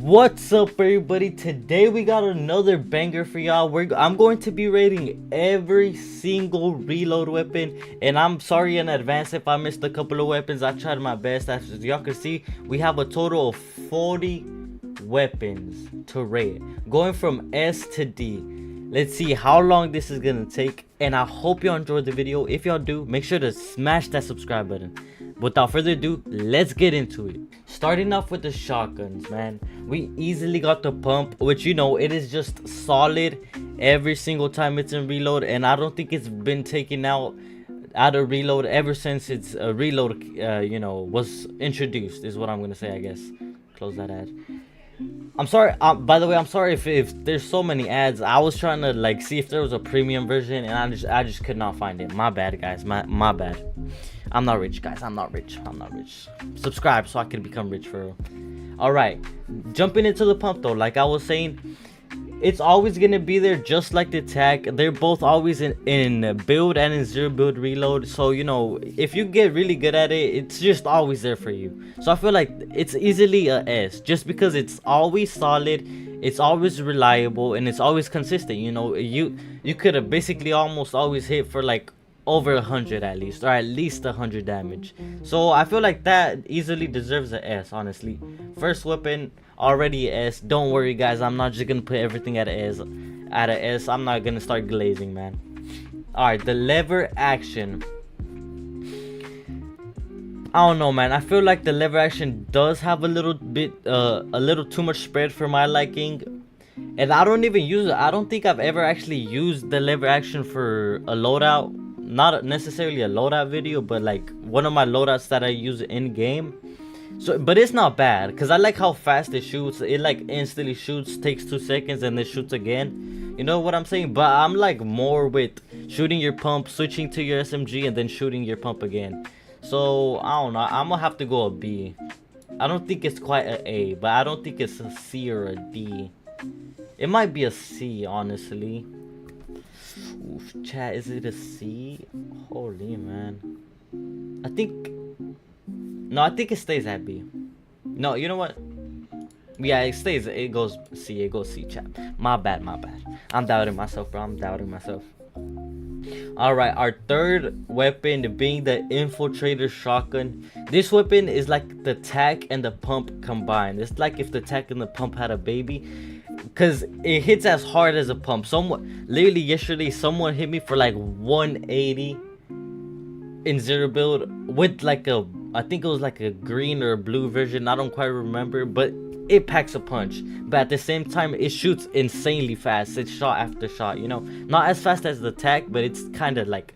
What's up, everybody? Today we got another banger for y'all. I'm going to be rating every single reload weapon, and I'm sorry in advance if I missed a couple of weapons. I tried my best. As y'all can see, we have a total of 40 weapons to rate, going from S to D. Let's see how long this is gonna take, and I hope y'all enjoyed the video. If y'all do, make sure to smash that subscribe button. Without further ado, let's get into it. Starting off with the shotguns, man. We easily got the pump, which, you know, it is just solid every single time it's in reload, and I don't think it's been taken out of reload ever since it's reload was introduced, is what I'm gonna say. I guess close that ad. I'm sorry, by the way, I'm sorry if there's so many ads. I was trying to like see if there was a premium version, and I just could not find it. My bad, guys. My bad. I'm not rich, guys. I'm not rich. Subscribe so I can become rich for real. All right, jumping into the pump though, like I was saying, it's always gonna be there, just like the tac. They're both always in build and in zero build reload. So, you know, if you get really good at it, it's just always there for you. So I feel like it's easily a S, just because it's always solid, it's always reliable, and it's always consistent. You know, you could have basically almost always hit for like over 100 at least, or at least 100 damage. So I feel like that easily deserves a S, honestly. First weapon, already a S. Don't worry, guys, I'm not just gonna put everything at a S. I'm not gonna start glazing, man. All right, the lever action, I don't know, man. I feel like the lever action does have a little too much spread for my liking, and I don't even use it. I don't think I've ever actually used the lever action for a loadout. Not necessarily a loadout video, but like one of my loadouts that I use in game. So, but it's not bad, because I like how fast it shoots. It like instantly shoots, takes 2 seconds, and then shoots again. You know what I'm saying? But I'm like more with shooting your pump, switching to your SMG, and then shooting your pump again. So I don't know, I'm gonna have to go a B. I don't think it's quite an A, but I don't think it's a C or a D. It might be a C, honestly. Oof, chat, is it a C? Holy man. I think it stays at B. No, you know what? Yeah, it goes C, chat. My bad. I'm doubting myself, bro. Alright, our third weapon being the infiltrator shotgun. This weapon is like the tac and the pump combined. It's like if the tac and the pump had a baby, because it hits as hard as a pump. Literally yesterday, someone hit me for like 180 in zero build with like I think it was like a green or a blue version. I don't quite remember, but it packs a punch. But at the same time, it shoots insanely fast. It's shot after shot, you know, not as fast as the tac, but it's kind of like,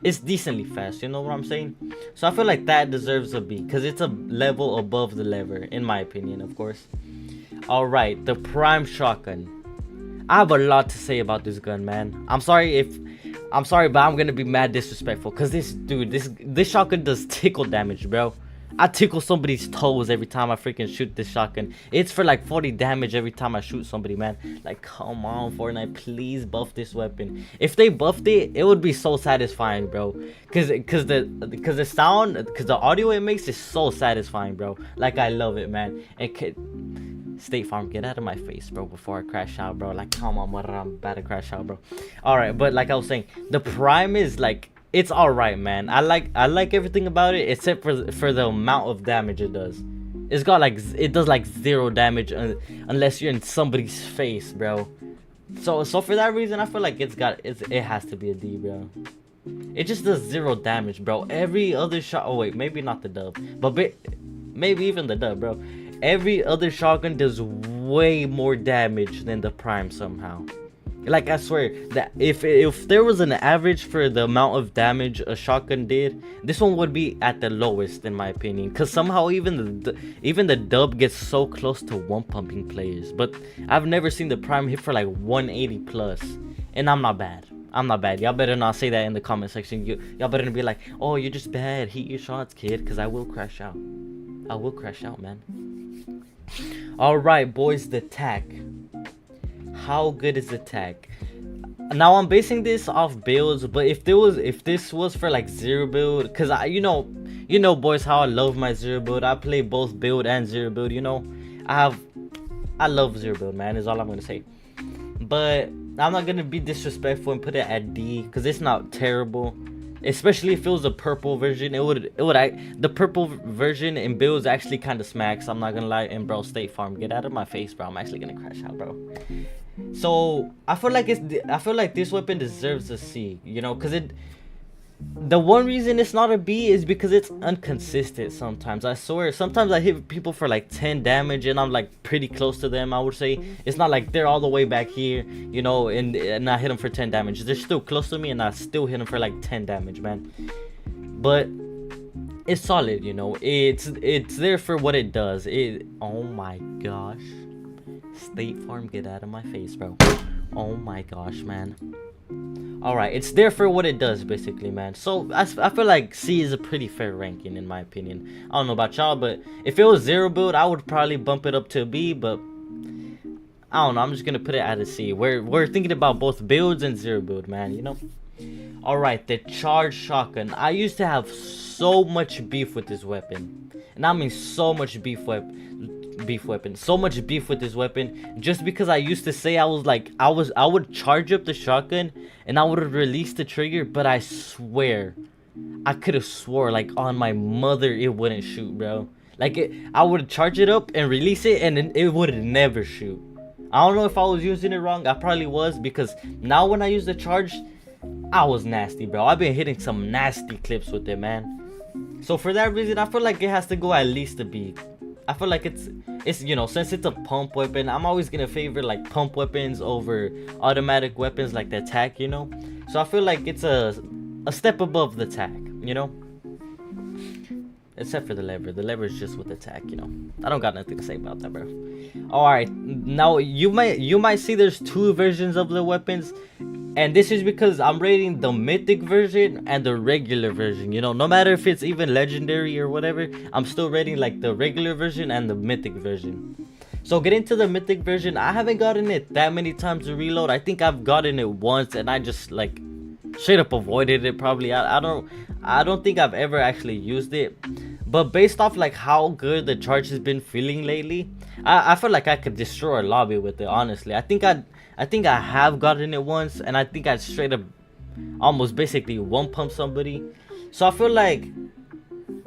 it's decently fast, you know what I'm saying? So I feel like that deserves a B, because it's a level above the lever, in my opinion, of course. All right, the prime shotgun. I have a lot to say about this gun, man. I'm sorry, but I'm gonna be mad disrespectful, because this shotgun does tickle damage, bro. I tickle somebody's toes every time I freaking shoot this shotgun. It's for like 40 damage every time I shoot somebody, man. Like, come on, Fortnite, please buff this weapon. If they buffed it, it would be so satisfying, bro. Cause the sound, the audio it makes is so satisfying, bro. Like, I love it, man. State Farm, get out of my face, bro, before I crash out, bro. Like, come on, I'm about to crash out, bro. All right, but like I was saying, the prime is like, it's all right, man. I like everything about it except for the amount of damage it does. It's got like, it does like 0 damage unless you're in somebody's face, bro. So for that reason, I feel like it has to be a D, bro. It just does 0 damage, bro. Every other shot, oh wait, maybe not the dub, but maybe even the dub, bro. Every other shotgun does way more damage than the prime somehow. Like, I swear that if there was an average for the amount of damage a shotgun did, this one would be at the lowest, in my opinion. Cause somehow even the dub gets so close to one pumping players. But I've never seen the prime hit for like 180 plus, and I'm not bad. Y'all better not say that in the comment section. Y'all better be like, oh, you're just bad. Hit your shots, kid, cause I will crash out. Man. All right, boys, the tac. How good is the tac? Now I'm basing this off builds, but if this was for like zero build, cause you know boys, how I love my zero build. I play both build and zero build, you know. I have I love zero build, man, is all I'm gonna say. But I'm not gonna be disrespectful and put it at D because it's not terrible. Especially if it was a purple version, the purple version in builds actually kind of smacks. I'm not gonna lie. And bro, State Farm, get out of my face, bro. I'm actually gonna crash out, bro. So I feel like this weapon deserves a C, you know, because the one reason it's not a B is because it's inconsistent sometimes. I swear, sometimes I hit people for like 10 damage and I'm like pretty close to them, I would say. It's not like they're all the way back here, you know, and I hit them for 10 damage. They're still close to me and I still hit them for like 10 damage, man. But it's solid, you know. It's there for what it does. Oh my gosh. State Farm, get out of my face, bro. Oh my gosh, man. Alright, it's there for what it does, basically, man. So I feel like C is a pretty fair ranking, in my opinion. I don't know about y'all, but if it was zero build, I would probably bump it up to a B, but I don't know. I'm just gonna put it at a C. We're thinking about both builds and zero build, man, you know. Alright, the charged shotgun. I used to have so much beef with this weapon, and I mean so much beef with this weapon, just because I used to say I would charge up the shotgun and I would release the trigger, but I swear I could have swore like on my mother it wouldn't shoot, bro. Like I would charge it up and release it and it would never shoot. I don't know if I was using it wrong. I probably was, because now when I use the charge, I was nasty, bro. I've been hitting some nasty clips with it, man. So for that reason, I feel like it has to go at least a B. I feel like it's you know, since it's a pump weapon, I'm always gonna favor like pump weapons over automatic weapons like the attack, you know. So I feel like it's a step above the attack, you know. Except for the lever. The lever is just with attack, you know. I don't got nothing to say about that, bro. Alright, now you might see there's two versions of the weapons. And this is because I'm rating the mythic version and the regular version, you know. No matter if it's even legendary or whatever, I'm still rating like the regular version and the mythic version. So get into the mythic version. I haven't gotten it that many times to reload. I think I've gotten it once and I just like straight up avoided it probably. I don't think I've ever actually used it. But based off like how good the charge has been feeling lately, I feel like I could destroy a lobby with it, honestly. I think I have gotten it once, and I think I straight up almost basically one pump somebody. So I feel like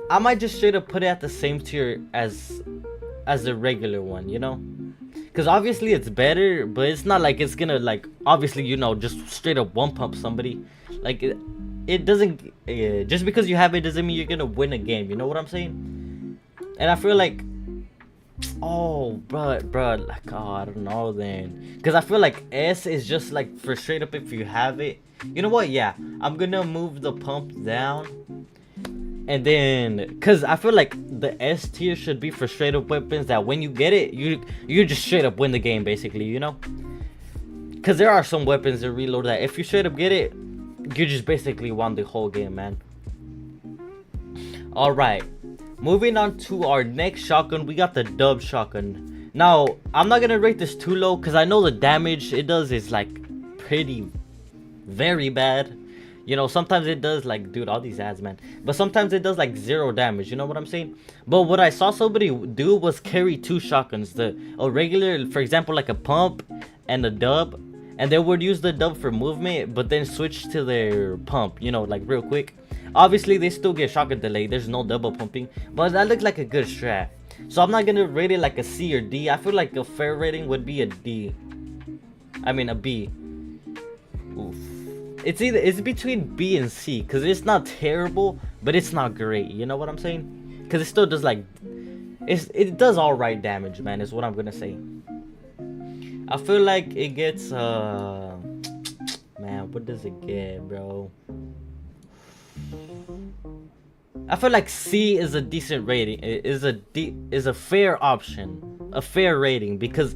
I might just straight up put it at the same tier as the regular one, you know? Because obviously it's better, but it's not like it's gonna like obviously, you know, just straight up one pump somebody. Like it doesn't just because you have it doesn't mean you're gonna win a game, you know what I'm saying? And I feel like, oh bro, like, oh, I don't know then, because I feel like S is just like for straight up if you have it. You know what, yeah, I'm gonna move the pump down, and then because I feel like the S tier should be for straight up weapons that when you get it, you just straight up win the game, basically, you know. Because there are some weapons that reload that if you straight up get it, you just basically won the whole game, man. Alright, moving on to our next shotgun, we got the dub shotgun. Now, I'm not gonna rate this too low because I know the damage it does is like very bad. You know, sometimes it does like, dude, all these ads, man. But sometimes it does like 0 damage, you know what I'm saying? But what I saw somebody do was carry 2 shotguns. A regular, for example, like a pump and a dub. And they would use the dub for movement, but then switch to their pump, you know, like real quick. Obviously, they still get shotgun delay. There's no double pumping. But that looked like a good strat. So I'm not going to rate it like a C or D. I feel like a fair rating would be a D. I mean, a B. Oof. It's between B and C. Because it's not terrible, but it's not great. You know what I'm saying? Because it still does like... It does alright damage, man, is what I'm going to say. I feel like it gets, man, what does it get, bro? I feel like C is a decent rating. Is a fair option, a fair rating, because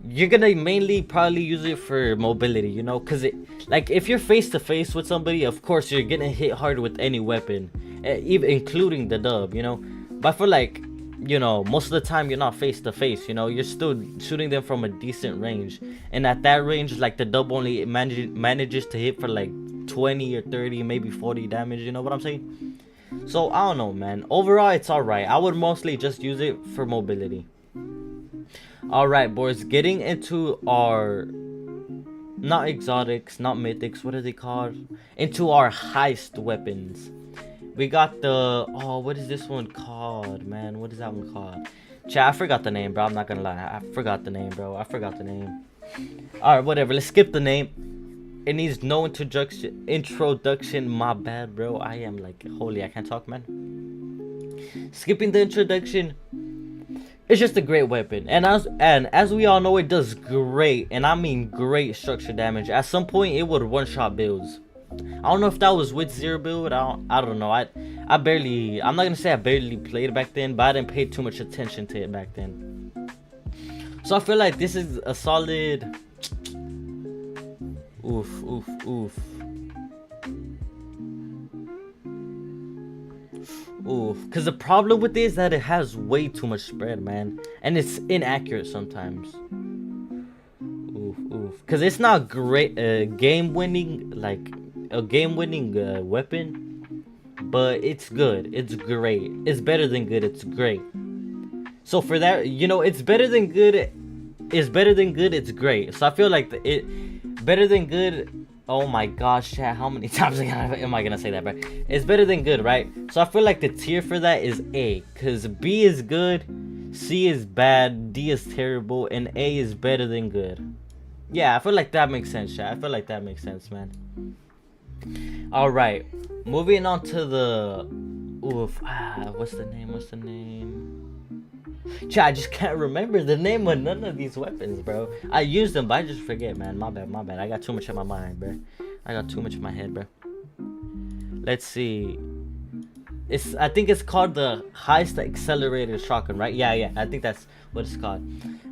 you're gonna mainly probably use it for mobility, you know, because it, like, if you're face to face with somebody, of course you're gonna hit hard with any weapon, even including the dub, you know. But I feel like, you know, most of the time you're not face to face, you know, you're still shooting them from a decent range, and at that range, like, the dub only manages to hit for like 20 or 30, maybe 40 damage, you know what I'm saying? So I don't know, man. Overall, it's alright. I would mostly just use it for mobility. All right, boys, getting into our not exotics, not mythics, what are they called? Into our heist weapons. We got the what is this one called, man? What is that one called? Chat, I forgot the name, bro. I'm not gonna lie. I forgot the name, bro. I forgot the name. Alright, whatever. Let's skip the name. It needs no introduction. My bad, bro. I am like holy, I can't talk, man. Skipping the introduction. It's just a great weapon, and as we all know, it does great, and I mean great structure damage. At some point, it would one-shot builds. I don't know if that was with zero build. I don't know. I'm not gonna say I barely played it back then, but I didn't pay too much attention to it back then. So I feel like this is a solid. Oof, oof, oof. Oof. Because the problem with it is that it has way too much spread, man. And it's inaccurate sometimes. Oof, oof. Because it's not great, game-winning, like, a game-winning weapon. But it's good. It's great. It's better than good. It's great. So for that, you know, it's better than good. It's better than good. It's great. So I feel like better than good. Oh my gosh, chat, how many times am I gonna say that, bro? It's better than good, right? So I feel like the tier for that is A, because B is good, C is bad, D is terrible, and A is better than good. Yeah, I feel like that makes sense, chat. I feel like that makes sense, man. Alright, moving on to the... Oof, what's the name? Chat, I just can't remember the name of none of these weapons, bro. I use them, but I just forget, man. My bad. I got too much in my mind, bro. I got too much in my head, bro. Let's see. I think it's called the Heist Accelerated Shotgun, right? Yeah. I think that's what it's called.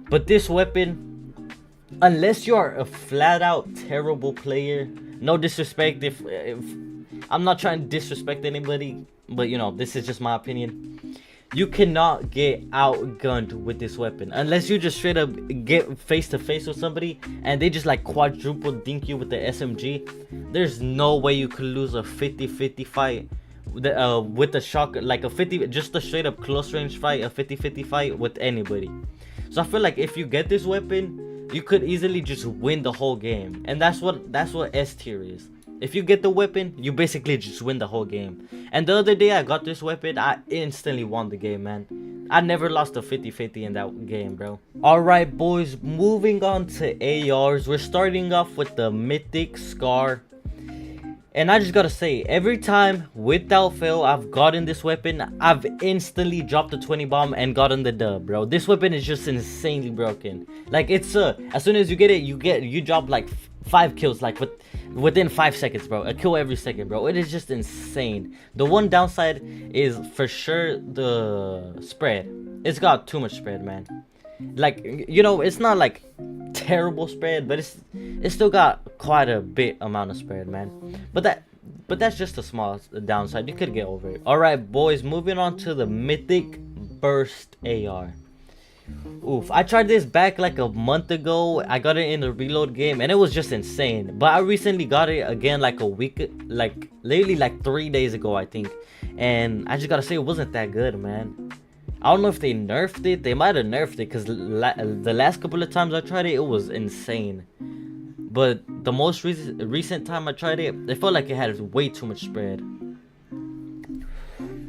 But this weapon, unless you are a flat-out terrible player, no disrespect if I'm not trying to disrespect anybody, but you know, this is just my opinion. You cannot get outgunned with this weapon unless you just straight up get face to face with somebody and they just like quadruple dink you with the SMG. There's no way you could lose a 50-50 fight with the shotgun, like just a straight up close range fight, a 50-50 fight with anybody. So I feel like if you get this weapon, you could easily just win the whole game, and that's what S tier is. If you get the weapon, you basically just win the whole game. And the other day I got this weapon, I instantly won the game, man. I never lost a 50-50 in that game, bro. Alright, boys, moving on to ARs. We're starting off with the Mythic Scar. And I just gotta say, every time, without fail, I've gotten this weapon, I've instantly dropped the 20 bomb and gotten the dub, bro. This weapon is just insanely broken. Like, it's as soon as you get it, you drop like 5 kills, like within 5 seconds, bro. A kill every second, bro. It is just insane. The one downside is for sure the spread. It's got too much spread, man. Like, you know, it's not like terrible spread, but it's still got quite a bit amount of spread, man. But that's just a small downside. You could get over it. All right, boys, moving on to the Mythic Burst AR. Oof, I tried this back like a month ago. I got it in the reload game and it was just insane. But I recently got it again like a week, like lately, like 3 days ago, I think. And I just gotta say, it wasn't that good, man. I don't know if they nerfed it. They might have nerfed it, because the last couple of times I tried it, it was insane. But the most recent time I tried it, it felt like it had way too much spread.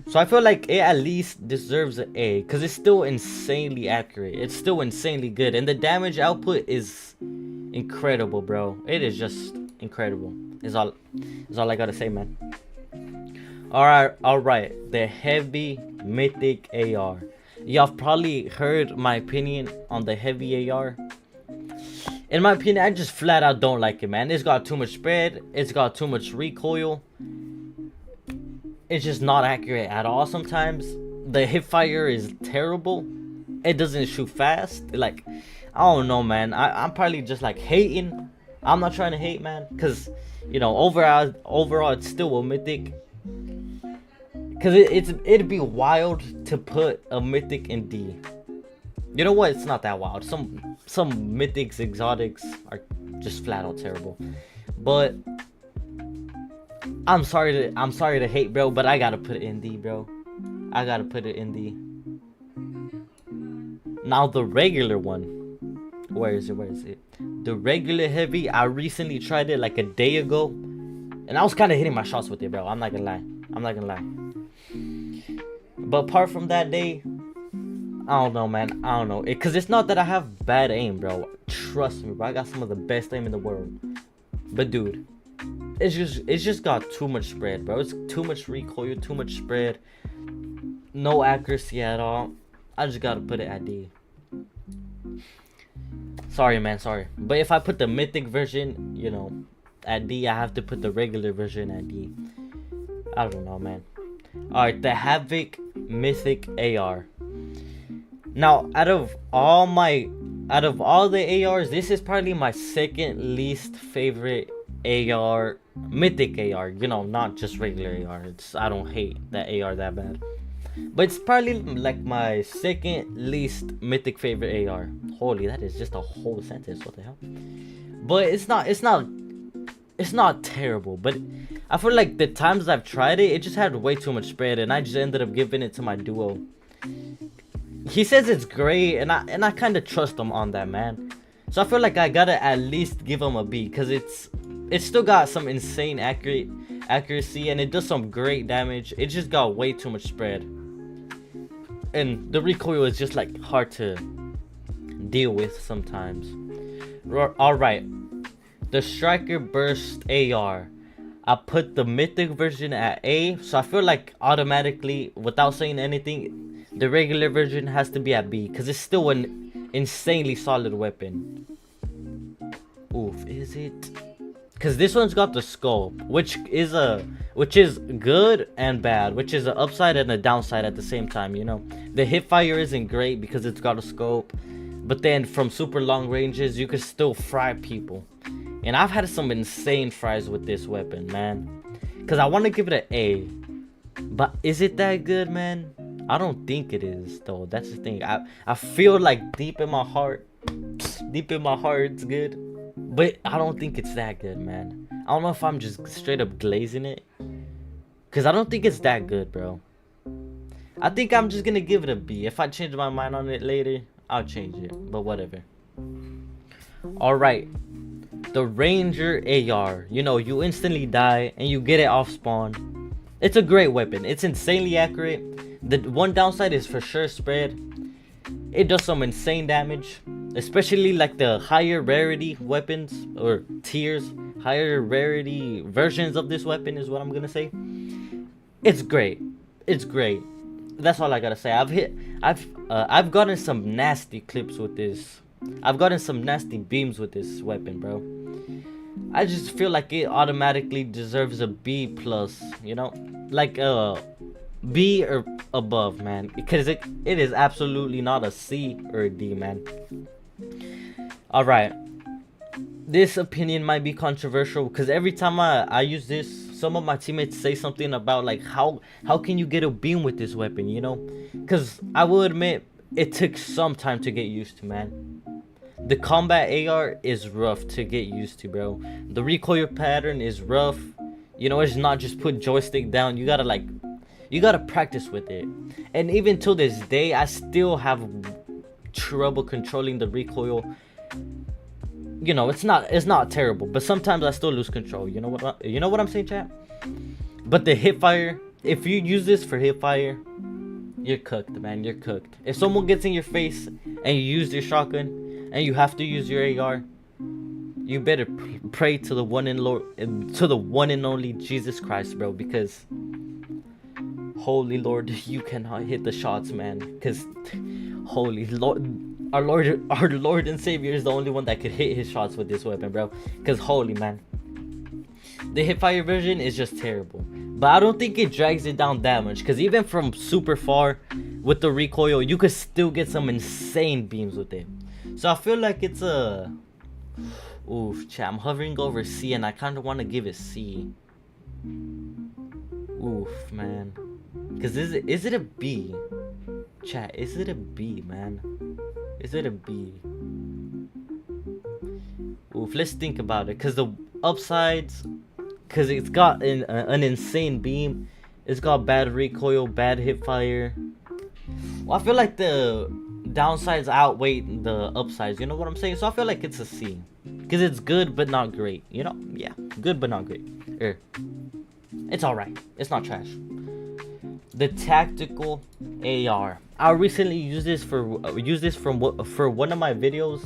So I feel like it at least deserves an A, because it's still insanely accurate. It's still insanely good. And the damage output is incredible, bro. It is just incredible. Is all I gotta say, man. Alright. The Heavy Mythic AR. Y'all probably heard my opinion on the Heavy AR. In my opinion, I just flat out don't like it, man. It's got too much spread. It's got too much recoil. It's just not accurate at all sometimes. The hip fire is terrible. It doesn't shoot fast. Like, I don't know, man. I'm probably just like hating. I'm not trying to hate, man, because, you know, overall it's still a mythic. Because it'd be wild to put a mythic in D. You know what? It's not that wild. Some mythics, exotics are just flat out terrible. But I'm sorry to hate, bro, but I gotta put it in D, bro. I gotta put it in D. Now the regular one, where is it? The regular heavy, I recently tried it like a day ago, and I was kind of hitting my shots with it, bro. I'm not gonna lie. But apart from that day, I don't know, man. I don't know. Cause it's not that I have bad aim, bro. Trust me, bro. I got some of the best aim in the world. But dude, it's just got too much spread, bro. It's too much recoil, too much spread, no accuracy at all. I just gotta put it at D. Sorry, man. Sorry. But if I put the mythic version, you know, at D, I have to put the regular version at D. I don't know, man. Alright, the Havoc Mythic AR. Now, out of all the ARs, this is probably my second least favorite AR, mythic AR. You know, not just regular AR. I don't hate that AR that bad. But it's probably like my second least mythic favorite AR. Holy, that is just a whole sentence. What the hell? But it's not terrible. But I feel like the times I've tried it, it just had way too much spread, and I just ended up giving it to my duo. He says it's great, and I kind of trust him on that, man. So I feel like I gotta at least give him a B, because it's still got some insane accuracy, and it does some great damage. It just got way too much spread, and the recoil is just like hard to deal with sometimes. All right, the Striker Burst AR. I put the mythic version at A, so I feel like automatically, without saying anything, the regular version has to be at B, because it's still an insanely solid weapon. Oof, is it? Because this one's got the scope, which is good and bad, which is an upside and a downside at the same time, you know. The hip fire isn't great because it's got a scope, but then from super long ranges, you can still fry people. And I've had some insane fries with this weapon, man. Because I want to give it an A. But is it that good, man? I don't think it is, though. That's the thing. I feel like deep in my heart, it's good. But I don't think it's that good, man. I don't know if I'm just straight up glazing it. Because I don't think it's that good, bro. I think I'm just going to give it a B. If I change my mind on it later, I'll change it. But whatever. Alright. The Ranger AR. You know, you instantly die and you get it off spawn. It's a great weapon. It's insanely accurate. The one downside is for sure spread. It does some insane damage, especially like the higher rarity weapons or tiers, higher rarity versions of this weapon is what I'm gonna say. It's great. It's great. That's all I gotta say. I've gotten some nasty clips with this. I've gotten some nasty beams with this weapon, bro. I just feel like it automatically deserves a B plus, you know, like B or above, man, because it is absolutely not a C or a D, man. All right, this opinion might be controversial because every time I use this, some of my teammates say something about like how can you get a beam with this weapon, you know? Because I will admit it took some time to get used to, man. The combat AR is rough to get used to, bro. The recoil pattern is rough. You know, it's not just put joystick down. You gotta practice with it. And even till this day, I still have trouble controlling the recoil. You know, it's not terrible, but sometimes I still lose control. You know what I'm saying, chat? But the hip fire, if you use this for hip fire, you're cooked, man. You're cooked. If someone gets in your face and you use your shotgun and you have to use your AR, you better pray to the one and only Jesus Christ, bro, because holy Lord, you cannot hit the shots, man. Because holy Lord, our Lord and Savior is the only one that could hit his shots with this weapon, bro. Because holy, man, the hipfire version is just terrible. But I don't think it drags it down that much, because even from super far with the recoil, you could still get some insane beams with it. So I feel like it's a oof, chat. I'm hovering over C and I kind of want to give it C. Oof, man. Because is it a B? Chat, is it a B, man? Is it a B? Oof, let's think about it. Because the upsides, because it's got an insane beam. It's got bad recoil, bad hip fire. Well, I feel like the downsides outweigh the upsides. You know what I'm saying? So I feel like it's a C, because it's good but not great. You know? Yeah, good but not great. It's all right. It's not trash. The tactical AR. I recently used this for one of my videos.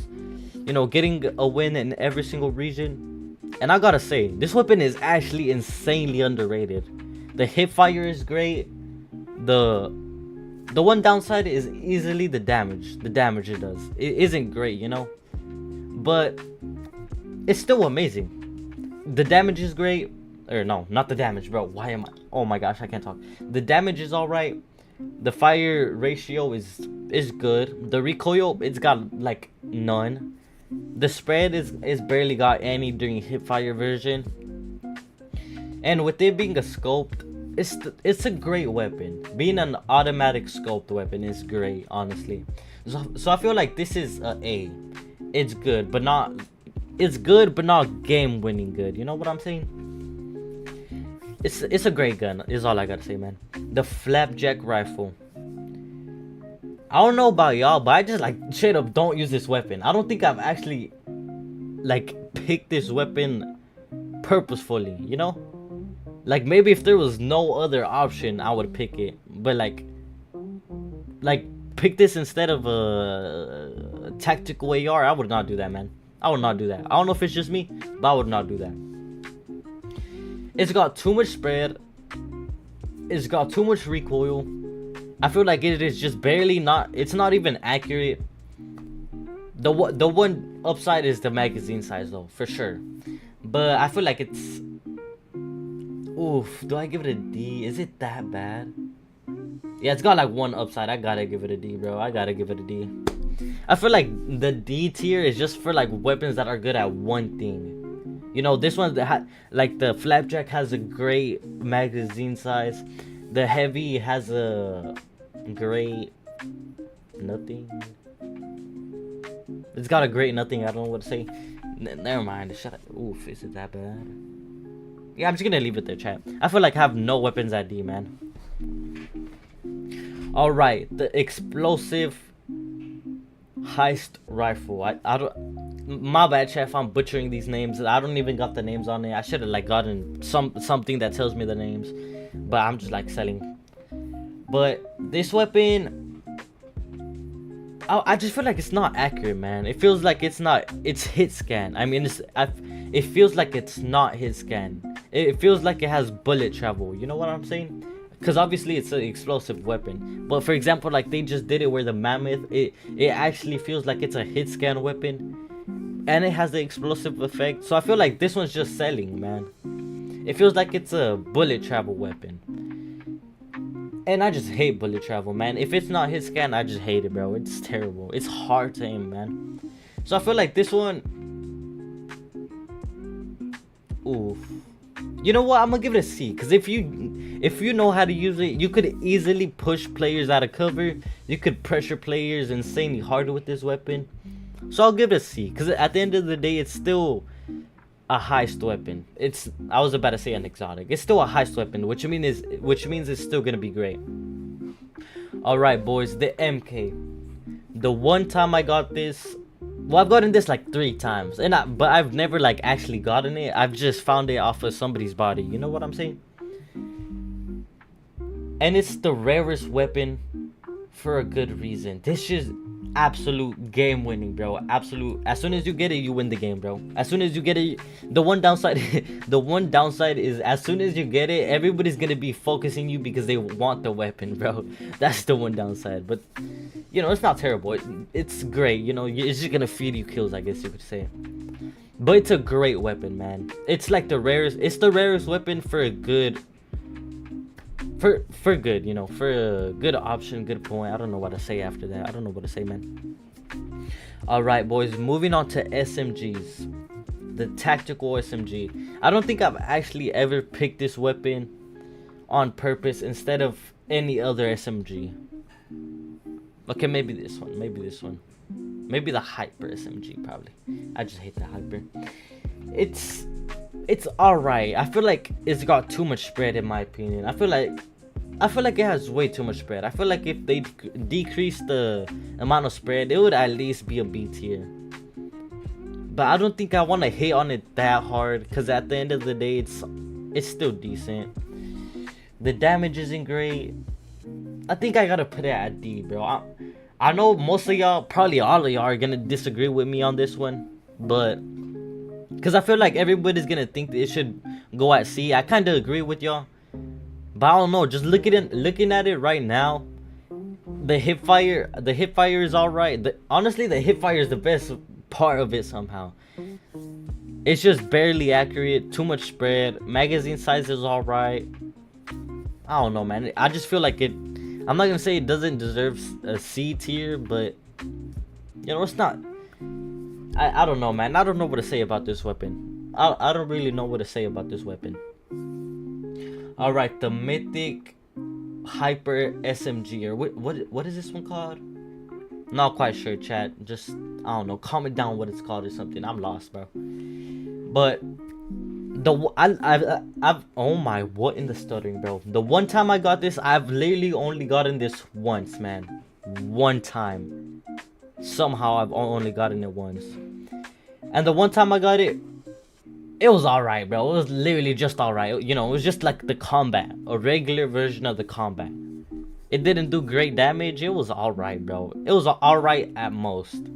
You know, getting a win in every single region. And I gotta say, this weapon is actually insanely underrated. The hip fire is great. The one downside is easily the damage. The damage it does. It isn't great, you know? But it's still amazing. The damage is great. Or no, not the damage, bro. Why am I? Oh my gosh, I can't talk. The damage is alright. The fire ratio is good. The recoil, it's got like none. The spread is barely got any during hip fire version. And with it being a scoped, it's a great weapon. Being an automatic scoped weapon is great, honestly. So I feel like this is a A. It's good, but not. It's good, but not game-winning good. You know what I'm saying? It's a great gun, is all I gotta say, man. The Flapjack rifle. I don't know about y'all, but I just like straight up don't use this weapon. I don't think I've actually like picked this weapon purposefully, you know? Like maybe if there was no other option, I would pick it. But like pick this instead of a tactical AR, I would not do that, man. I would not do that. I don't know if it's just me, but I would not do that. It's got too much spread. It's got too much recoil. I feel like it is just barely not. It's not even accurate. The one upside is the magazine size, though, for sure. But I feel like it's. Oof. Do I give it a D? Is it that bad? Yeah, it's got like one upside. I gotta give it a D, bro. I gotta give it a D. I feel like the D tier is just for like weapons that are good at one thing. You know, this one like the Flapjack has a great magazine size. The heavy has a great nothing. It's got a great nothing. I don't know what to say. Never mind. Shut up. Oof, is it that bad? Yeah, I'm just gonna leave it there, chat. I feel like I have no weapons at D, man. All right, the explosive heist rifle. I don't. My bad, chat, if I'm butchering these names. I don't even got the names on it. I should have like gotten something that tells me the names, but I'm just like selling. But this weapon, I just feel like it's not accurate, man. It feels like it's hit scan. I mean, it feels like it's not hit scan. It feels like it has bullet travel. You know what I'm saying? Because obviously it's an explosive weapon. But for example, like they just did it where the Mammoth, it actually feels like it's a hit scan weapon. And it has the explosive effect. So I feel like this one's just selling, man. It feels like it's a bullet travel weapon. And I just hate bullet travel, man. If it's not hit scan, I just hate it, bro. It's terrible. It's hard to aim, man. So I feel like this one... Oof. You know what? I'm gonna give it a C. Because if you know how to use it, you could easily push players out of cover. You could pressure players insanely hard with this weapon. So I'll give it a C, because at the end of the day, it's still a heist weapon. I was about to say an exotic. It's still a heist weapon, which means it's still gonna be great. All right, boys, the MK. The one time I got this, well, I've gotten this like 3 times, but I've never like actually gotten it. I've just found it off of somebody's body. You know what I'm saying? And it's the rarest weapon for a good reason. This is absolute game winning, bro. Absolute. As soon as you get it, you win the game, bro. As soon as you get it, the one downside is as soon as you get it, everybody's gonna be focusing you because they want the weapon, bro. That's the one downside. But you know, it's not terrible. It's great. You know, it's just gonna feed you kills, I guess you could say. But it's a great weapon, man. It's like the rarest. It's the rarest weapon for a good. For good, you know, for a good option, good point. I don't know what to say after that. I don't know what to say, man. All right, boys, moving on to SMGs. The tactical SMG. I don't think I've actually ever picked this weapon on purpose instead of any other SMG. Okay, maybe this one. Maybe the Hyper SMG, probably. I just hate the Hyper. It's alright. I feel like it's got too much spread, in my opinion. I feel like I feel like it has way too much spread. I feel like if they decrease the amount of spread, it would at least be a B tier. But I don't think I want to hate on it that hard, because at the end of the day, it's still decent. The damage isn't great. I think I gotta put it at D, bro. I know most of y'all, probably all of y'all, are gonna disagree with me on this one, but because I feel like everybody's gonna think that it should go at C. I kind of agree with y'all, but I don't know. Just looking at it right now, the hipfire is all right. Honestly, the hipfire is the best part of it somehow. It's just barely accurate, too much spread. Magazine size is all right. I don't know, man. I just feel like it. I'm not gonna say it doesn't deserve a C tier, but you know, it's not. I don't know, man. I don't know what to say about this weapon. I don't really know what to say about this weapon. All right, the Mythic Hyper SMG, or what is this one called? Not quite sure, chat. Just, I don't know. Comment down what it's called or something. I'm lost, bro. But I've oh my, what in the stuttering, bro. The one time I got this, I've literally only gotten this once, man. One time. Somehow I've only gotten it once. And the one time I got it, it was alright, bro. It was literally just alright. You know, it was just like the combat. A regular version of the combat. It didn't do great damage. It was alright, bro. It was alright at most.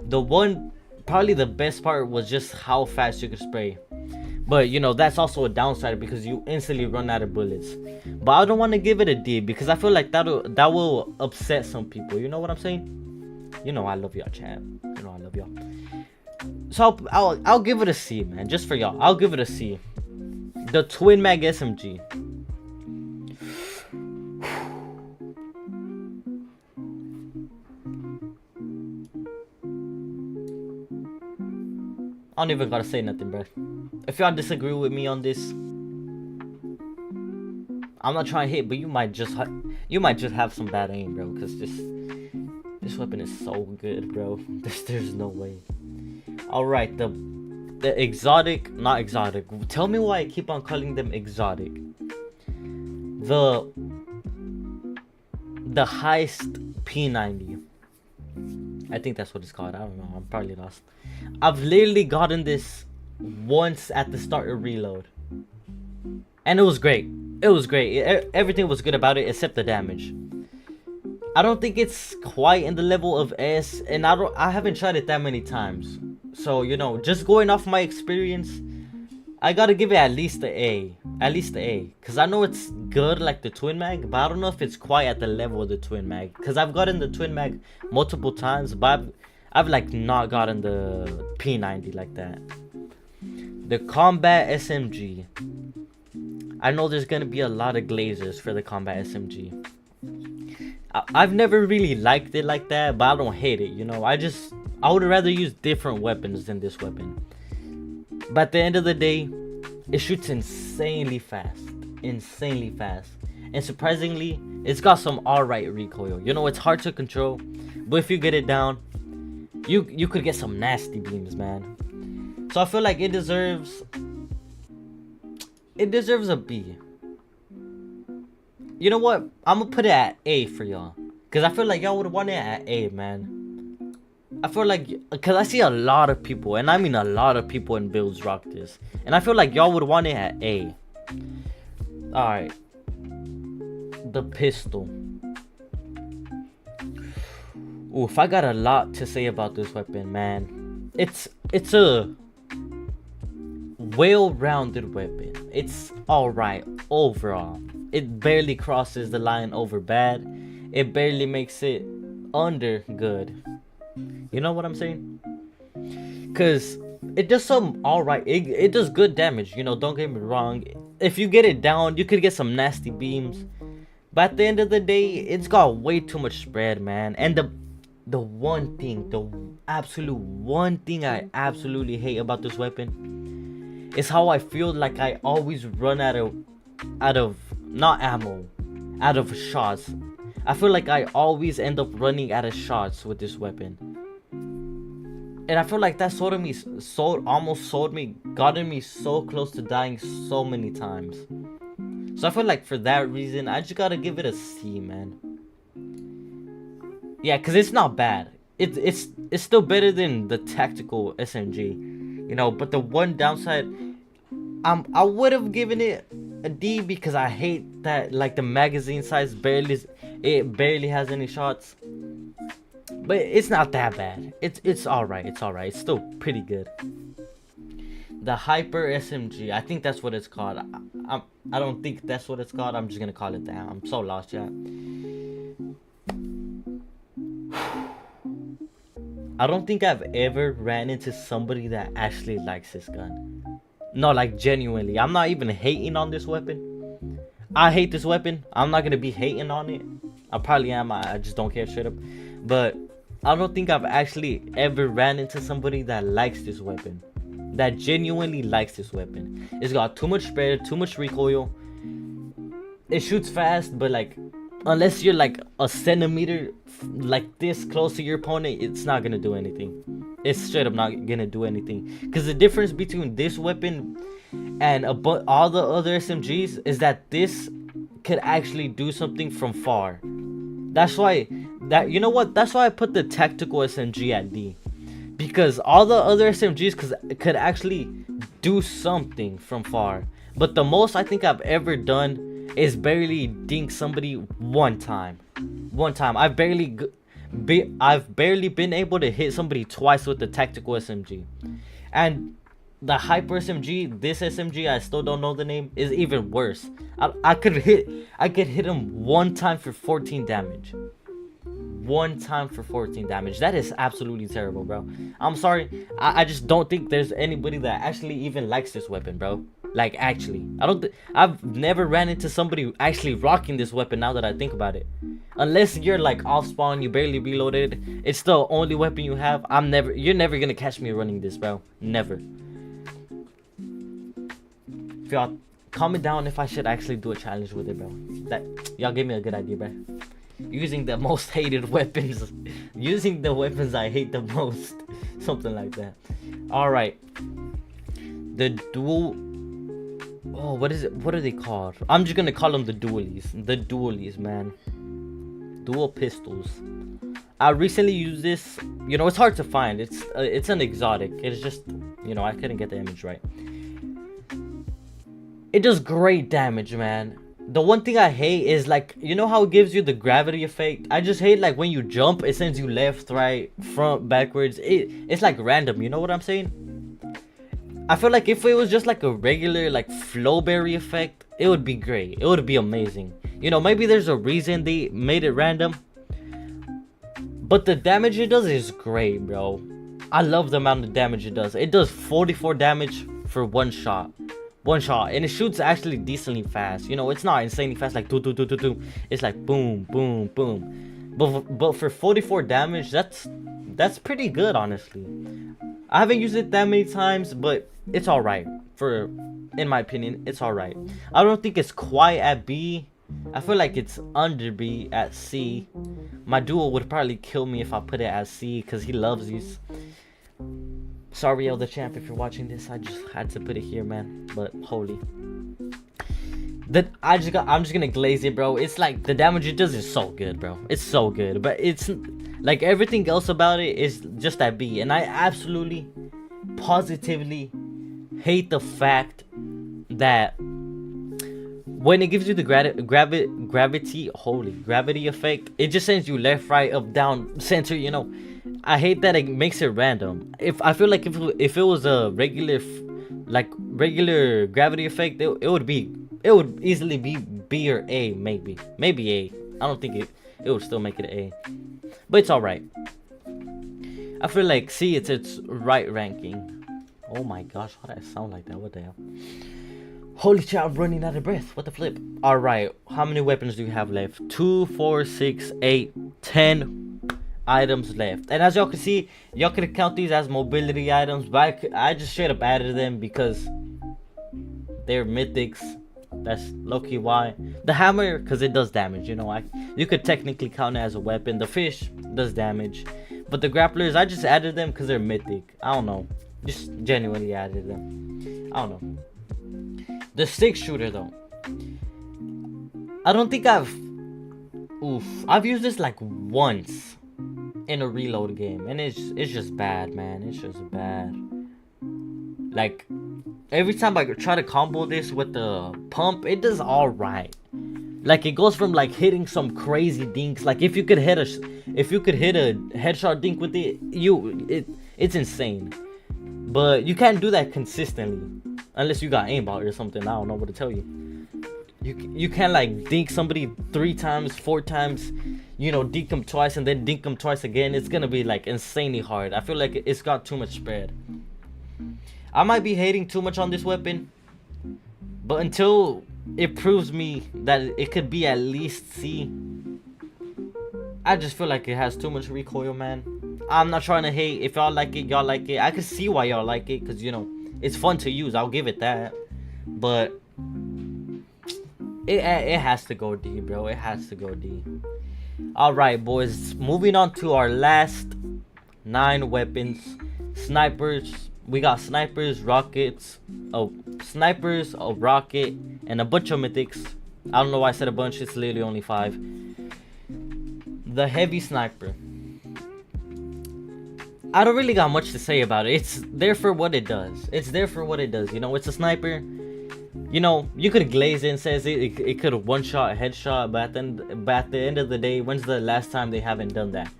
Probably the best part was just how fast you could spray. But, you know, that's also a downside because you instantly run out of bullets. But I don't want to give it a D because I feel like that will upset some people. You know what I'm saying? You know I love y'all, chat. You know I love y'all. So I'll give it a C, man. Just for y'all. I'll give it a C. The Twin Mag SMG. I don't even gotta say nothing, bro. If y'all disagree with me on this, I'm not trying to hit, but you might just have some bad aim, bro. Cause this weapon is so good, bro. There's no way. All right, the exotic, not exotic. Tell me why I keep on calling them exotic. The Heist P90. I think that's what it's called. I don't know. I'm probably lost. I've literally gotten this once at the start of reload, and it was great. It was great. Everything was good about it except the damage. I don't think it's quite in the level of S, and I haven't tried it that many times. So, you know, just going off my experience, I gotta give it at least the A. At least the A. Because I know it's good like the Twin Mag, but I don't know if it's quite at the level of the Twin Mag. Because I've gotten the Twin Mag multiple times, but I've like not gotten the P90 like that. The Combat SMG. I know there's gonna be a lot of glazers for the Combat SMG. I've never really liked it like that, but I don't hate it, you know. I would rather use different weapons than this weapon. But at the end of the day, it shoots insanely fast. Insanely fast. And surprisingly, it's got some alright recoil. You know, it's hard to control, but if you get it down, you could get some nasty beams, man. So I feel like it deserves a B. You know what? I'm gonna put it at A for y'all, cause I feel like y'all would want it at A, man. I feel like, cause I see a lot of people, and I mean a lot of people in builds rock this, and I feel like y'all would want it at A. All right, the pistol. Oof, I got a lot to say about this weapon, man. It's a well-rounded weapon. It's alright overall. It barely crosses the line over bad. It barely makes it under good. You know what I'm saying? Cause it does some alright. It does good damage. You know, don't get me wrong. If you get it down, you could get some nasty beams. But at the end of the day, it's got way too much spread, man. And the one thing, the absolute one thing I absolutely hate about this weapon is how I feel like I always run out of not ammo, out of shots. I feel like I always end up running out of shots with this weapon. And I feel like that gotten me so close to dying so many times. So I feel like for that reason, I just gotta give it a C, man. Yeah, cause it's not bad. It's still better than the tactical SMG, you know. But the one downside, I would have given it a D because I hate that like the magazine size barely has any shots. But it's not that bad. It's alright. It's alright. It's still pretty good. The Hyper SMG. I think that's what it's called. I don't think that's what it's called. I'm just gonna call it that. I'm so lost, yeah. I don't think I've ever ran into somebody that actually likes this gun. No, like genuinely. I'm not even hating on this weapon. I hate this weapon. I'm not gonna be hating on it. I probably am. I just don't care straight up. But I don't think I've actually ever ran into somebody that likes this weapon. That genuinely likes this weapon. It's got too much spread, too much recoil. It shoots fast, but like, unless you're like a centimeter like this close to your opponent, it's not gonna do anything. It's straight up not gonna do anything. Because the difference between this weapon and all the other SMGs is that this could actually do something from far. That's why you know what? That's why I put the tactical SMG at D. Because all the other SMGs could actually do something from far. But the most I think I've ever done is barely dink somebody one time. I've barely been able to hit somebody twice with the tactical SMG. And the Hyper SMG, this SMG, I still don't know the name, is even worse. I could hit him one time for 14 damage. One time for 14 damage. That is absolutely terrible, bro. I'm sorry. I just don't think there's anybody that actually even likes this weapon, bro. Like, actually. I've never ran into somebody actually rocking this weapon now that I think about it. Unless you're like off spawn, you barely reloaded. It's the only weapon you have. You're never gonna catch me running this, bro. Never. If y'all comment down if I should actually do a challenge with it, bro. Y'all give me a good idea, bro. Using the most hated weapons. Using the weapons I hate the most. Something like that. Alright. The dual... Oh, what is it? What are they called? I'm just gonna call them the dualies. The dualies, man. Dual pistols. I recently used this. You know, it's hard to find. It's an exotic. It's just... You know, I couldn't get the image right. It does great damage, man. The one thing I hate is like, you know how it gives you the gravity effect? I just hate like when you jump, it sends you left, right, front, backwards. It's like random, you know what I'm saying? I feel like if it was just like a regular like flowberry effect, it would be great. It would be amazing. You know, maybe there's a reason they made it random. But the damage it does is great, bro. I love the amount of damage it does. It does 44 damage for one shot. And it shoots actually decently fast. You know, it's not insanely fast like do. It's like boom, boom, boom. But for 44 damage, that's pretty good, honestly. I haven't used it that many times, but it's alright. In my opinion, it's alright. I don't think it's quite at B. I feel like it's under B at C. My duo would probably kill me if I put it at C because he loves these. Sorry, El the Champ, if you're watching this. I just had to put it here, man. But holy, I'm just gonna glaze it, bro. It's like the damage it does is so good, bro. It's so good, but it's like everything else about it is just that B. And I absolutely, positively hate the fact that when it gives you the gravity effect, it just sends you left, right, up, down, center. You know. I hate that it makes it random. I feel like if it was a regular gravity effect, it would easily be B or A, maybe A. I don't think it would still make it A, but it's all right. I feel like C, it's its right ranking. Oh my gosh, why did I sound like that? What the hell? Holy shit, I'm running out of breath. What the flip? All right, how many weapons do you have left? 2, 4, 6, 8, 10 items left. And as y'all can see, y'all can count these as mobility items, but I just straight up added them because they're mythics. That's low-key why. The hammer, because it does damage, you know. You could technically count it as a weapon. The fish does damage, but the grapplers, I just added them because they're mythic. I don't know, just genuinely added them. I don't know. The 6-shooter though, I don't think I've used this like once in a reload game, and it's just bad, man. It's just bad. Like every time I try to combo this with the pump, it does all right. Like it goes from like hitting some crazy dinks. Like if you could hit a headshot dink with it, it's insane. But you can't do that consistently unless you got aimbot or something. I don't know what to tell you. You can't like dink somebody 3 times, 4 times, you know, dink them twice and then dink them twice again. It's gonna be like insanely hard. I feel like it's got too much spread. I might be hating too much on this weapon, but until it proves me that it could be at least C, I just feel like it has too much recoil, man. I'm not trying to hate. If y'all like it, y'all like it. I can see why y'all like it, because, you know, it's fun to use. I'll give it that. But it has to go D, bro. It has to go D. Alright, boys. Moving on to our last 9 weapons. Snipers. We got snipers, rockets, snipers, a rocket, and a bunch of mythics. I don't know why I said a bunch. It's literally only 5. The heavy sniper. I don't really got much to say about it. It's there for what it does. It's there for what it does. You know, it's a sniper. You know, you could glaze in, says it could one-shot, headshot, but at the end of the day, when's the last time they haven't done that?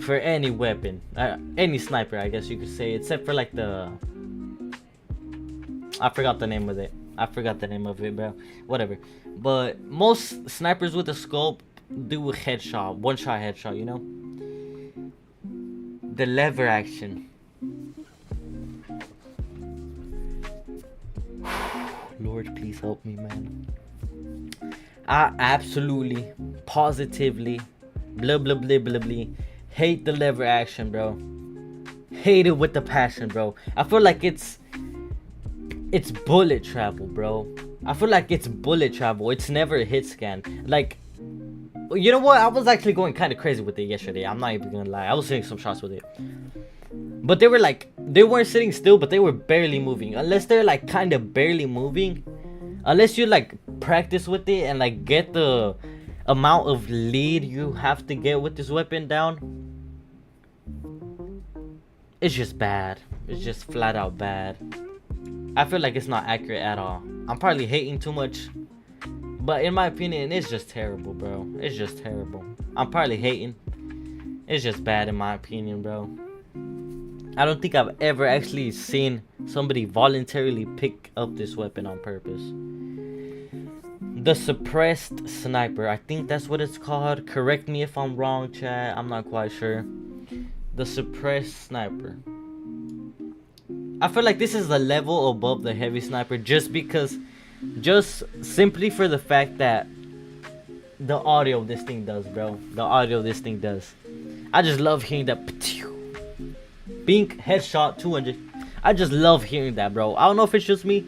For any weapon, any sniper, I guess you could say, except for like the, I forgot the name of it. Bro. Whatever. But most snipers with a scope do a headshot, one-shot headshot, you know. The lever action. Lord, please help me, man. I absolutely, positively, blah blah blah blah blah, hate the lever action, bro. Hate it with the passion, bro. I feel like it's bullet travel, bro. I feel like it's bullet travel. It's never a hit scan. Like, you know what? I was actually going kind of crazy with it yesterday. I'm not even gonna lie. I was hitting some shots with it. But they weren't sitting still, but they were barely moving. Unless they're like kind of barely moving. Unless you like practice with it and like get the amount of lead you have to get with this weapon down. It's just bad. It's just flat out bad. I feel like it's not accurate at all. I'm probably hating too much, but in my opinion, it's just terrible, bro. It's just terrible. I'm probably hating. It's just bad in my opinion, bro. I don't think I've ever actually seen somebody voluntarily pick up this weapon on purpose. The suppressed sniper. I think that's what it's called. Correct me if I'm wrong, chat. I'm not quite sure. The suppressed sniper. I feel like this is a level above the heavy sniper just simply for the fact that the audio this thing does, bro. The audio this thing does. I just love hearing that bink headshot 200. I just love hearing that, bro. I don't know if it's just me.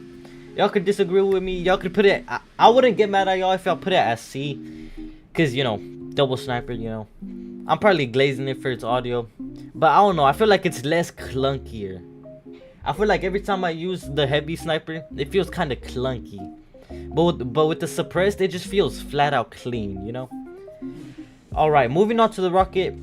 Y'all could disagree with me. Y'all could put it. I wouldn't get mad at y'all if y'all put it as C, cause you know, double sniper. You know, I'm probably glazing it for its audio, but I don't know. I feel like it's less clunkier. I feel like every time I use the heavy sniper, it feels kind of clunky. But with the suppressed, it just feels flat out clean, you know? Alright, moving on to the rocket.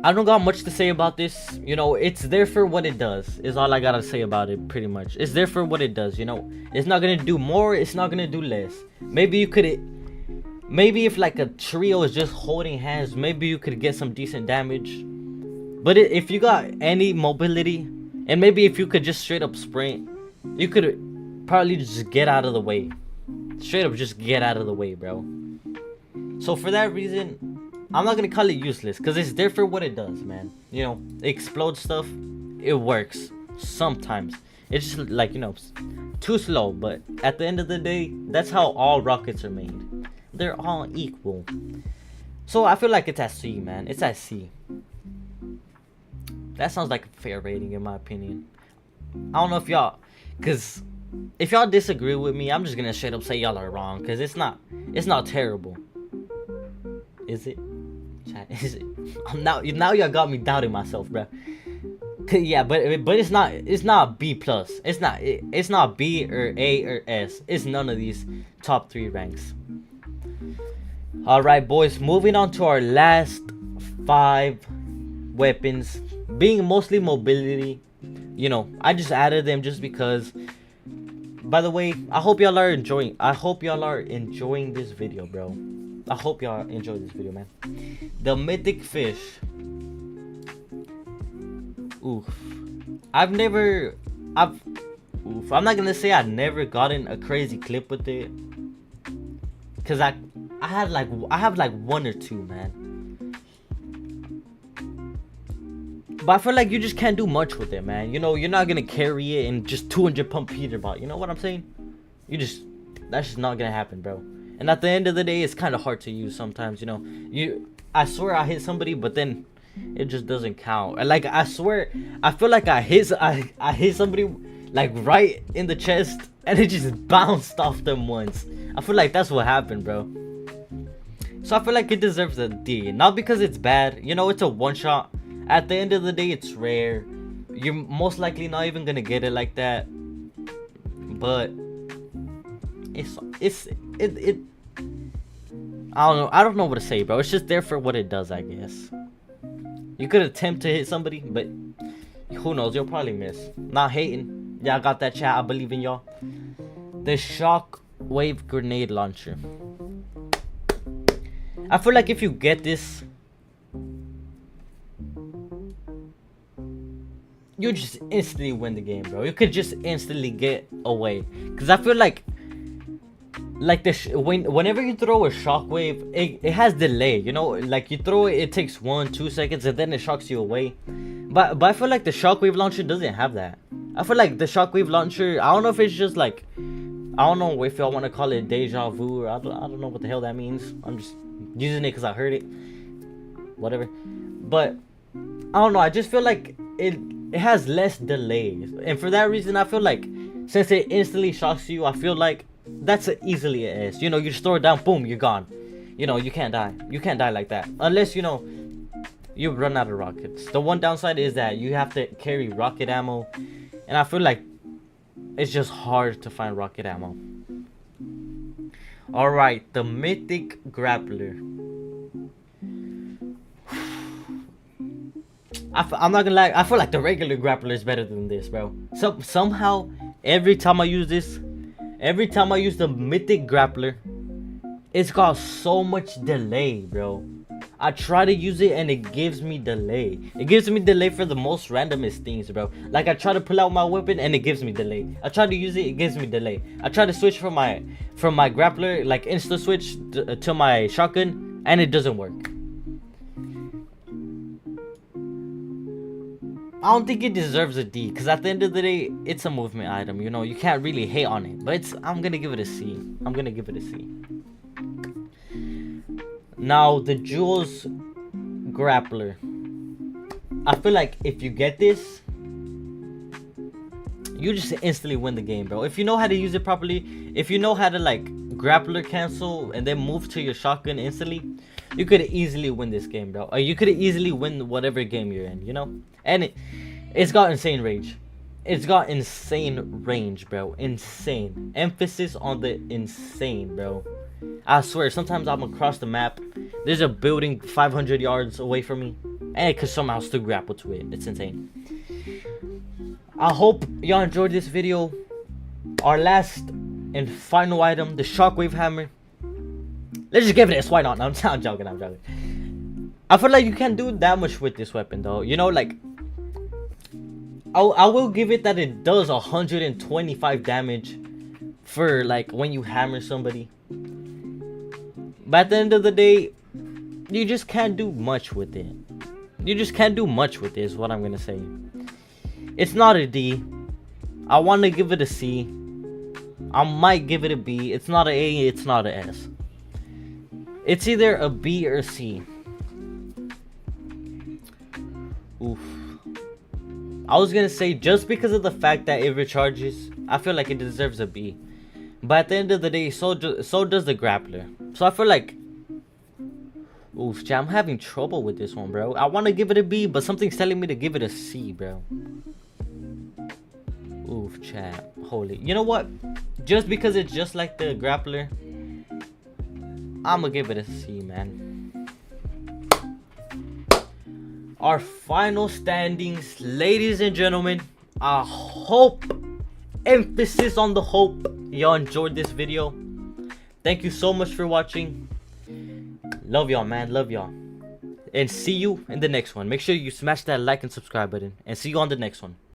I don't got much to say about this. You know, it's there for what it does, is all I gotta say about it, pretty much. It's there for what it does, you know? It's not gonna do more, it's not gonna do less. Maybe if like a trio is just holding hands, maybe you could get some decent damage. But if you got any mobility, and maybe if you could just straight up sprint, you could probably just get out of the way. Straight up just get out of the way, bro. So for that reason, I'm not gonna call it useless, because it's there for what it does, man. You know, explode stuff, it works sometimes. It's just like, you know, too slow, but at the end of the day, that's how all rockets are made. They're all equal. So I feel like it's at C, man. It's at C. That sounds like a fair rating in my opinion. I don't know if y'all, because if y'all disagree with me, I'm just gonna straight up say y'all are wrong, because it's not terrible. Is it? Chat, is it? Now y'all got me doubting myself, bro. Yeah, but it's not B plus. It's not B or A or S. It's none of these top 3 ranks. All right, boys. Moving on to our last 5 weapons, being mostly mobility. You know, I just added them just because. By the way, I hope y'all are enjoying. I hope y'all are enjoying this video, bro. I hope y'all enjoy this video, man. The mythic fish. Oof. I'm not gonna say I've never gotten a crazy clip with it, cause I have like 1 or 2, man. But I feel like you just can't do much with it, man. You know, you're not gonna carry it in just 200 pump Peterbot. You know what I'm saying? That's just not gonna happen, bro. And at the end of the day, it's kind of hard to use sometimes. You know, I swear I hit somebody, but then it just doesn't count. Like, I swear, I feel like I hit somebody like right in the chest, and it just bounced off them once. I feel like that's what happened, bro. So I feel like it deserves a D. Not because it's bad. You know, it's a 1-shot. At the end of the day, it's rare. You're most likely not even gonna get it like that. But it I don't know what to say, bro. It's just there for what it does, I guess. You could attempt to hit somebody, but who knows? You'll probably miss. Not hating. Yeah, I got that chat. I believe in y'all. The shock wave grenade launcher. I feel like if you get this, you just instantly win the game, bro. You could just instantly get away. Cause I feel like whenever you throw a shockwave, it has delay. You know, like you throw it, it takes 1-2 seconds, and then it shocks you away. But I feel like the shockwave launcher doesn't have that. I feel like the shockwave launcher, I don't know if it's just like, I don't know if y'all want to call it deja vu, or I don't know what the hell that means. I'm just using it because I heard it. Whatever. But I don't know. I just feel like it has less delays, and for that reason, I feel like since it instantly shocks you, I feel like that's easily a S. You know, you just throw it down, boom, you're gone. You know, you can't die. You can't die like that unless, you know, you run out of rockets. The one downside is that you have to carry rocket ammo, and I feel like it's just hard to find rocket ammo. All right, the mythic grappler. I'm not gonna lie, I feel like the regular grappler is better than this, bro. Somehow, every time I use the mythic grappler, it's got so much delay, bro. I try to use it and it gives me delay. It gives me delay for the most randomest things, bro. Like, I try to pull out my weapon and it gives me delay. I try to use it, it gives me delay. I try to switch from my grappler, like insta switch to my shotgun, and it doesn't work. I don't think it deserves a D, because at the end of the day, it's a movement item. You know, you can't really hate on it. But I'm gonna give it a C. I'm gonna give it a C. Now, the Jules grappler. I feel like if you get this, you just instantly win the game, bro. If you know how to use it properly, if you know how to like grappler cancel and then move to your shotgun instantly, you could easily win this game, bro. Or you could easily win whatever game you're in, you know? And it's got insane range. It's got insane range, bro. Insane. Emphasis on the insane, bro. I swear, sometimes I'm across the map. There's a building 500 yards away from me, and it could somehow still grapple to it. It's insane. I hope y'all enjoyed this video. Our last and final item, the shockwave hammer. Let's just give it a S. Why not? No, I'm joking. I'm joking. I feel like you can't do that much with this weapon, though. You know, like, I will give it that it does 125 damage for like when you hammer somebody. But at the end of the day, you just can't do much with it. You just can't do much with it, is what I'm gonna say. It's not a D. I want to give it a C. I might give it a B. It's not an A. It's not an S. It's either a B or a C. Oof. I was gonna say, just because of the fact that it recharges, I feel like it deserves a B. But at the end of the day, so does the grappler. So I feel like, Oof, chat, I'm having trouble with this one, bro. I want to give it a B, but something's telling me to give it a C, bro. Oof, chat. Holy. You know what? Just because it's just like the grappler, I'm gonna give it a C, man. Our final standings, ladies and gentlemen. I hope, emphasis on the hope, y'all enjoyed this video. Thank you so much for watching. Love y'all, man. Love y'all. And see you in the next one. Make sure you smash that like and subscribe button. And see you on the next one.